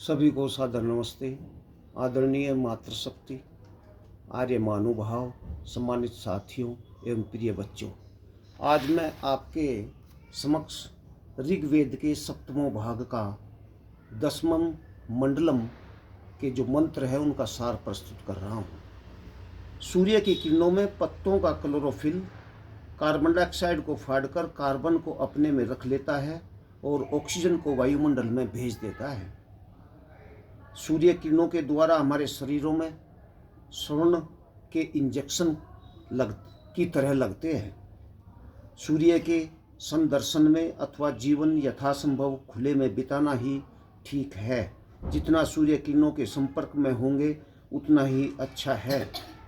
सभी को सादर नमस्ते। आदरणीय मातृशक्ति, आर्य महानुभाव, सम्मानित साथियों एवं प्रिय बच्चों, आज मैं आपके समक्ष ऋग्वेद के 7वें भाग का 10वें मंडलम के जो मंत्र है उनका सार प्रस्तुत कर रहा हूँ। सूर्य की किरणों में पत्तों का क्लोरोफिल कार्बन डाइऑक्साइड को फाड़कर कार्बन को अपने में रख लेता है और ऑक्सीजन को वायुमंडल में भेज देता है। सूर्य किरणों के द्वारा हमारे शरीरों में स्वर्ण के इंजेक्शन की तरह लगते हैं। सूर्य के संदर्शन में अथवा जीवन यथासंभव खुले में बिताना ही ठीक है। जितना सूर्य किरणों के संपर्क में होंगे उतना ही अच्छा है।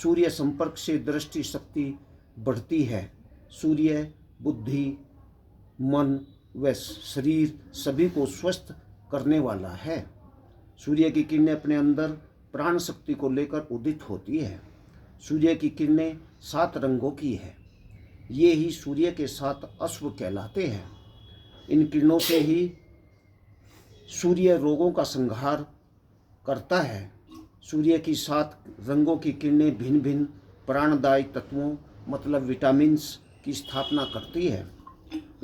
सूर्य संपर्क से दृष्टि शक्ति बढ़ती है। सूर्य बुद्धि, मन व शरीर सभी को स्वस्थ करने वाला है। सूर्य की किरणें अपने अंदर प्राण शक्ति को लेकर उदित होती है। सूर्य की किरणें 7 रंगों की है। ये ही सूर्य के 7 अश्व कहलाते हैं। इन किरणों से ही सूर्य रोगों का संहार करता है। सूर्य की 7 रंगों की किरणें भिन्न भिन्न प्राणदायी तत्वों मतलब विटामिन्स की स्थापना करती है।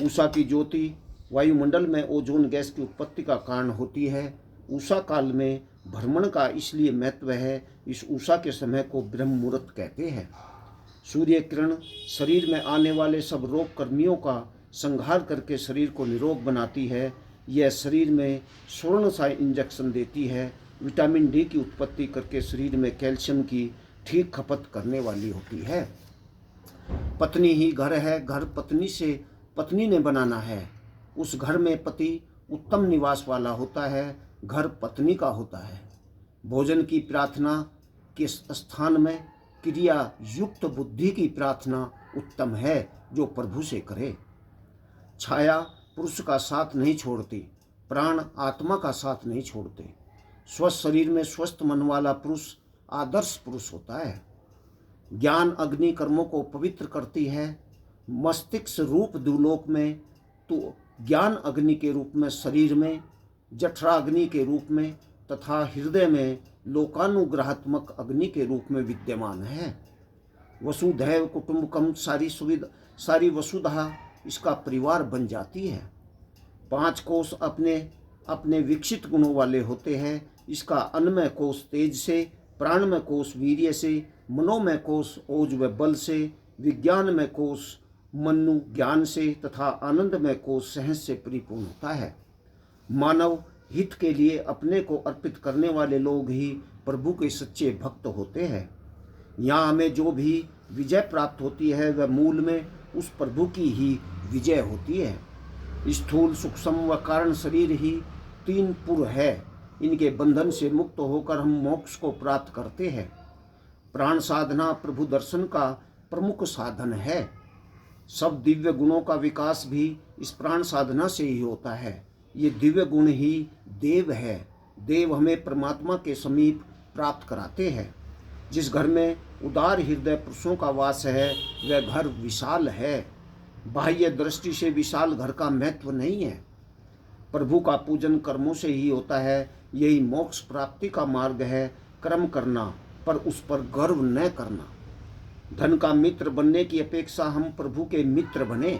उषा की ज्योति वायुमंडल में ओजोन गैस की उत्पत्ति का कारण होती है। उषा काल में भ्रमण का इसलिए महत्व है। इस उषा के समय को ब्रह्म मुहूर्त कहते हैं। सूर्य किरण शरीर में आने वाले सब रोग कर्मियों का संहार करके शरीर को निरोग बनाती है। यह शरीर में स्वर्ण सा इंजेक्शन देती है। विटामिन डी की उत्पत्ति करके शरीर में कैल्शियम की ठीक खपत करने वाली होती है। पत्नी ही घर है, घर पत्नी से पत्नी ने बनाना है। उस घर में पति उत्तम निवास वाला होता है, घर पत्नी का होता है। भोजन की प्रार्थना के स्थान में क्रिया युक्त बुद्धि की प्रार्थना उत्तम है जो प्रभु से करे। छाया पुरुष का साथ नहीं छोड़ती, प्राण आत्मा का साथ नहीं छोड़ते। स्वस्थ शरीर में स्वस्थ मन वाला पुरुष आदर्श पुरुष होता है। ज्ञान अग्नि कर्मों को पवित्र करती है। मस्तिष्क रूप द्युलोक में तो ज्ञान अग्नि के रूप में शरीर में, जठराग्नि के रूप में तथा हृदय में लोकानुग्रहात्मक अग्नि के रूप में विद्यमान है। वसुधैव कुटुंबकम सारी वसुधा इसका परिवार बन जाती है। 5 कोष अपने अपने विकसित गुणों वाले होते हैं। इसका अन्नमय कोष तेज से, प्राणमय कोष वीर्य से, मनोमय कोष ओज व बल से, विज्ञानमय कोष मनु ज्ञान से तथा आनंदमय कोष सहज से परिपूर्ण होता है। मानव हित के लिए अपने को अर्पित करने वाले लोग ही प्रभु के सच्चे भक्त होते हैं। यहाँ हमें जो भी विजय प्राप्त होती है वह मूल में उस प्रभु की ही विजय होती है। स्थूल सूक्ष्म व कारण शरीर ही 3 पुर है। इनके बंधन से मुक्त होकर हम मोक्ष को प्राप्त करते हैं। प्राण साधना प्रभु दर्शन का प्रमुख साधन है। सब दिव्य गुणों का विकास भी इस प्राण साधना से ही होता है। ये दिव्य गुण ही देव है। देव हमें परमात्मा के समीप प्राप्त कराते हैं। जिस घर में उदार हृदय पुरुषों का वास है वह घर विशाल है। बाह्य दृष्टि से विशाल घर का महत्व नहीं है। प्रभु का पूजन कर्मों से ही होता है। यही मोक्ष प्राप्ति का मार्ग है। कर्म करना पर उस पर गर्व न करना। धन का मित्र बनने की अपेक्षा हम प्रभु के मित्र बने।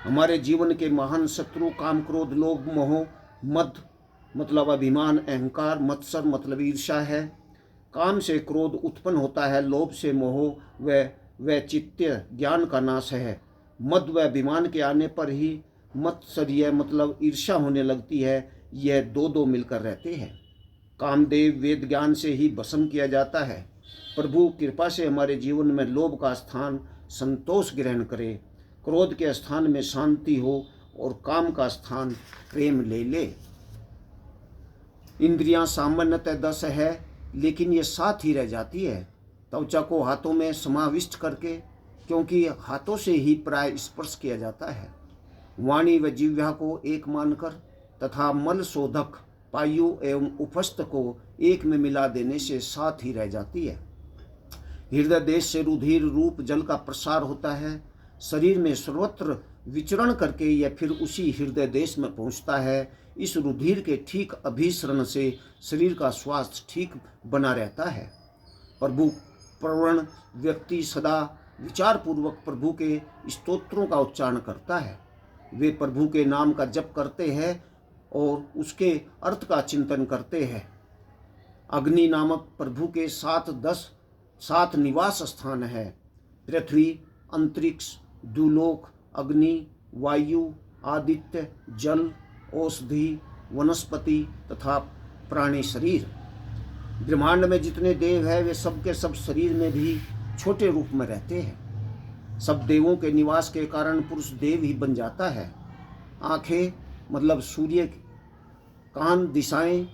हमारे जीवन के महान शत्रु काम क्रोध लोभ मोह मद मतलब अभिमान, अहंकार, मत्सर मतलब ईर्ष्या है। काम से क्रोध उत्पन्न होता है, लोभ से मोह व चित्त ज्ञान का नाश है। मद व अभिमान के आने पर ही मत्सर्य मतलब ईर्ष्या होने लगती है। यह दो मिलकर रहते हैं। कामदेव वेद ज्ञान से ही भस्म किया जाता है। प्रभु कृपा से हमारे जीवन में लोभ का स्थान संतोष ग्रहण करे, क्रोध के स्थान में शांति हो और काम का स्थान प्रेम ले ले। इंद्रियां सामान्यतः 10 है लेकिन ये 7 ही रह जाती है। त्वचा को हाथों में समाविष्ट करके, क्योंकि हाथों से ही प्राय स्पर्श किया जाता है। वाणी व जिह्वा को एक मानकर तथा मल शोधक पायु एवं उपस्थ को एक में मिला देने से 7 ही रह जाती है। हृदय देश से रुधिर रूप जल का प्रसार होता है। शरीर में सर्वत्र विचरण करके यह फिर उसी हृदय देश में पहुंचता है। इस रुधिर के ठीक अभिसरण से शरीर का स्वास्थ्य ठीक बना रहता है। प्रभु प्रवण व्यक्ति सदा विचारपूर्वक प्रभु के स्तोत्रों का उच्चारण करता है। वे प्रभु के नाम का जप करते हैं और उसके अर्थ का चिंतन करते हैं। अग्नि नामक प्रभु के 7 निवास स्थान है। पृथ्वी, अंतरिक्ष, दुलोक, अग्नि, वायु, आदित्य, जल, औषधि, वनस्पति तथा प्राणी शरीर। ब्रह्मांड में जितने देव हैं वे सब के सब शरीर में भी छोटे रूप में रहते हैं। सब देवों के निवास के कारण पुरुष देव ही बन जाता है। आंखें मतलब सूर्य, कान दिशाएं,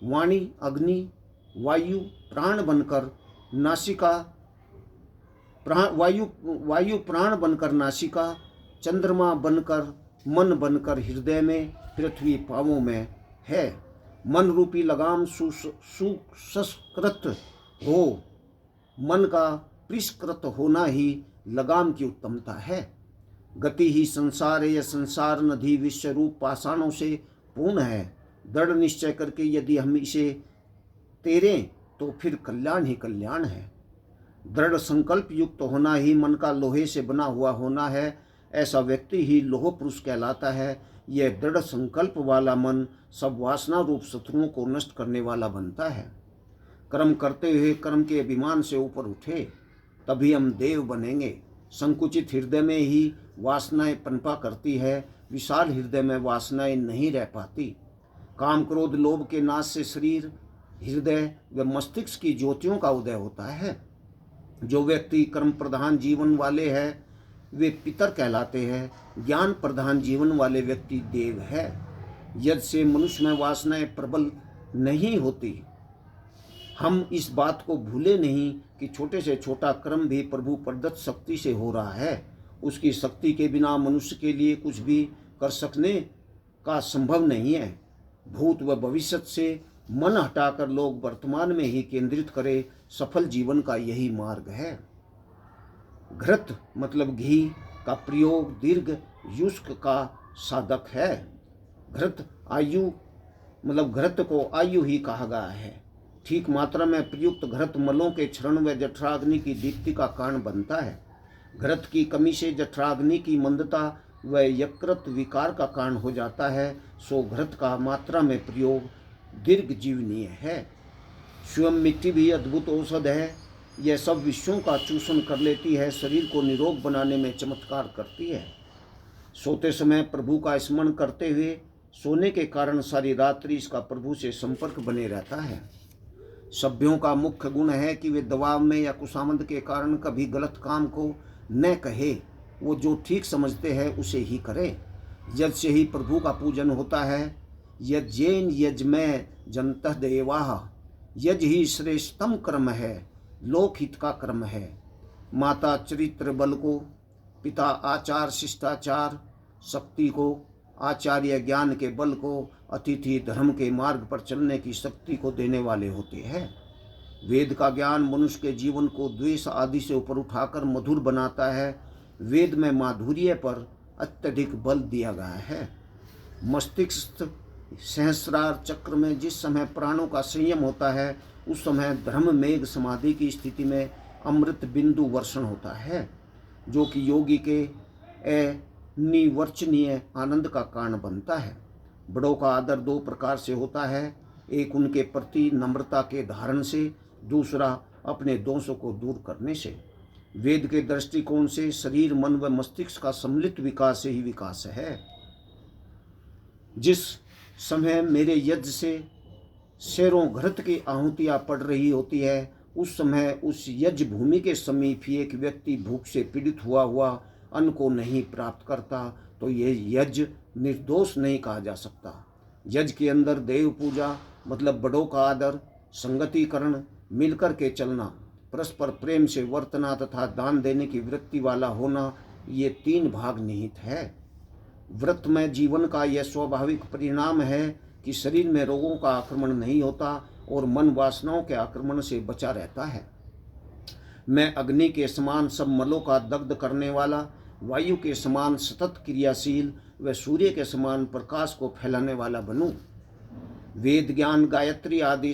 वाणी अग्नि, वायु प्राण बनकर नासिका, वायु प्राण बनकर नासिका, चंद्रमा बनकर मन बनकर हृदय में, पृथ्वी पांवों में है। मन रूपी लगाम सुसंस्कृत हो, मन का परिष्कृत होना ही लगाम की उत्तमता है। गति ही संसार है, यह संसार नदी विश्व रूप पाषाणों से पूर्ण है। दृढ़ निश्चय करके यदि हम इसे तैरें तो फिर कल्याण ही कल्याण है। दृढ़ संकल्प युक्त होना ही मन का लोहे से बना हुआ होना है। ऐसा व्यक्ति ही लोह पुरुष कहलाता है। यह दृढ़ संकल्प वाला मन सब वासना रूप शत्रुओं को नष्ट करने वाला बनता है। कर्म करते हुए कर्म के अभिमान से ऊपर उठे तभी हम देव बनेंगे। संकुचित हृदय में ही वासनाएं पनपा करती है, विशाल हृदय में वासनाएं नहीं रह पाती। काम क्रोध लोभ के नाश से शरीर, हृदय व मस्तिष्क की ज्योतियों का उदय होता है। जो व्यक्ति कर्म प्रधान जीवन वाले हैं वे पितर कहलाते हैं। ज्ञान प्रधान जीवन वाले व्यक्ति देव है। यज्ञ से मनुष्य में वासनाएं प्रबल नहीं होती। हम इस बात को भूले नहीं कि छोटे से छोटा कर्म भी प्रभु प्रदत्त शक्ति से हो रहा है। उसकी शक्ति के बिना मनुष्य के लिए कुछ भी कर सकने का संभव नहीं है। भूत व भविष्य से मन हटाकर लोग वर्तमान में ही केंद्रित करें, सफल जीवन का यही मार्ग है। घृत मतलब घी का प्रयोग दीर्घ युष्क का साधक है। घृत आयु मतलब घृत को आयु ही कहा गया है। ठीक मात्रा में प्रयुक्त घृत मलों के क्षरण व जठराग्नि की दीप्ति का कारण बनता है। घृत की कमी से जठराग्नि की मंदता व यकृत विकार का कारण हो जाता है। सो घृत का मात्रा में प्रयोग दीर्घ जीवनीय है। स्वयं मिट्टी भी अद्भुत औषध है। यह सब विषयों का चूषण कर लेती है, शरीर को निरोग बनाने में चमत्कार करती है। सोते समय प्रभु का स्मरण करते हुए सोने के कारण सारी रात्रि इसका प्रभु से संपर्क बने रहता है। सभ्यों का मुख्य गुण है कि वे दबाव में या कुसामंद के कारण कभी गलत काम को न कहे, वो जो ठीक समझते हैं उसे ही करे। यज्ञ से ही प्रभु का पूजन होता है। यज्ञेन यज्ञमय जनतः देवाः, यज्ञ ही श्रेष्ठतम कर्म है, लोकहित का कर्म है। माता चरित्र बल को, पिता आचार शिष्टाचार शक्ति को, आचार्य ज्ञान के बल को, अतिथि धर्म के मार्ग पर चलने की शक्ति को देने वाले होते हैं। वेद का ज्ञान मनुष्य के जीवन को द्वेष आदि से ऊपर उठाकर मधुर बनाता है। वेद में माधुर्य पर अत्यधिक बल दिया गया है। मस्तिष्क सहस्रार चक्र में जिस समय प्राणों का संयम होता है उस समय धर्म मेघ समाधि की स्थिति में अमृत बिंदु वर्षण होता है, जो कि योगी के अनिवर्चनीय आनंद का कारण बनता है। बड़ों का आदर दो प्रकार से होता है, एक उनके प्रति नम्रता के धारण से, दूसरा अपने दोषों को दूर करने से। वेद के दृष्टिकोण से शरीर मन व मस्तिष्क का सम्मिलित विकास ही विकास है। जिस समय मेरे यज्ञ से शेरों घृत की आहुतियाँ पड़ रही होती है उस समय उस यज्ञ भूमि के समीप ही एक व्यक्ति भूख से पीड़ित हुआ अन्न को नहीं प्राप्त करता तो यह यज्ञ निर्दोष नहीं कहा जा सकता। यज्ञ के अंदर देव पूजा मतलब बड़ों का आदर, संगतिकरण, मिलकर के चलना, परस्पर प्रेम से वर्तना तथा दान देने की वृत्ति वाला होना, ये 3 भाग निहित है। व्रतमय जीवन का यह स्वाभाविक परिणाम है कि शरीर में रोगों का आक्रमण नहीं होता और मन वासनाओं के आक्रमण से बचा रहता है। मैं अग्नि के समान सब मलों का दग्ध करने वाला, वायु के समान सतत क्रियाशील व सूर्य के समान प्रकाश को फैलाने वाला बनूं। वेद ज्ञान गायत्री आदि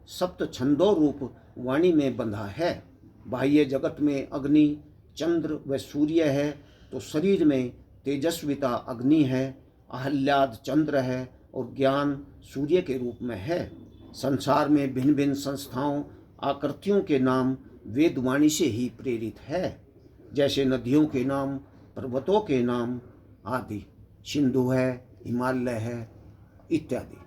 सप्त छंदों रूप वाणी में बंधा है। बाह्य जगत में अग्नि चंद्र व सूर्य है, तो शरीर में तेजस्विता अग्नि है, आह्लाद चंद्र है और ज्ञान सूर्य के रूप में है। संसार में भिन्न भिन्न संस्थाओं आकृतियों के नाम वेदवाणी से ही प्रेरित है, जैसे नदियों के नाम, पर्वतों के नाम आदि, सिंधु है, हिमालय है इत्यादि।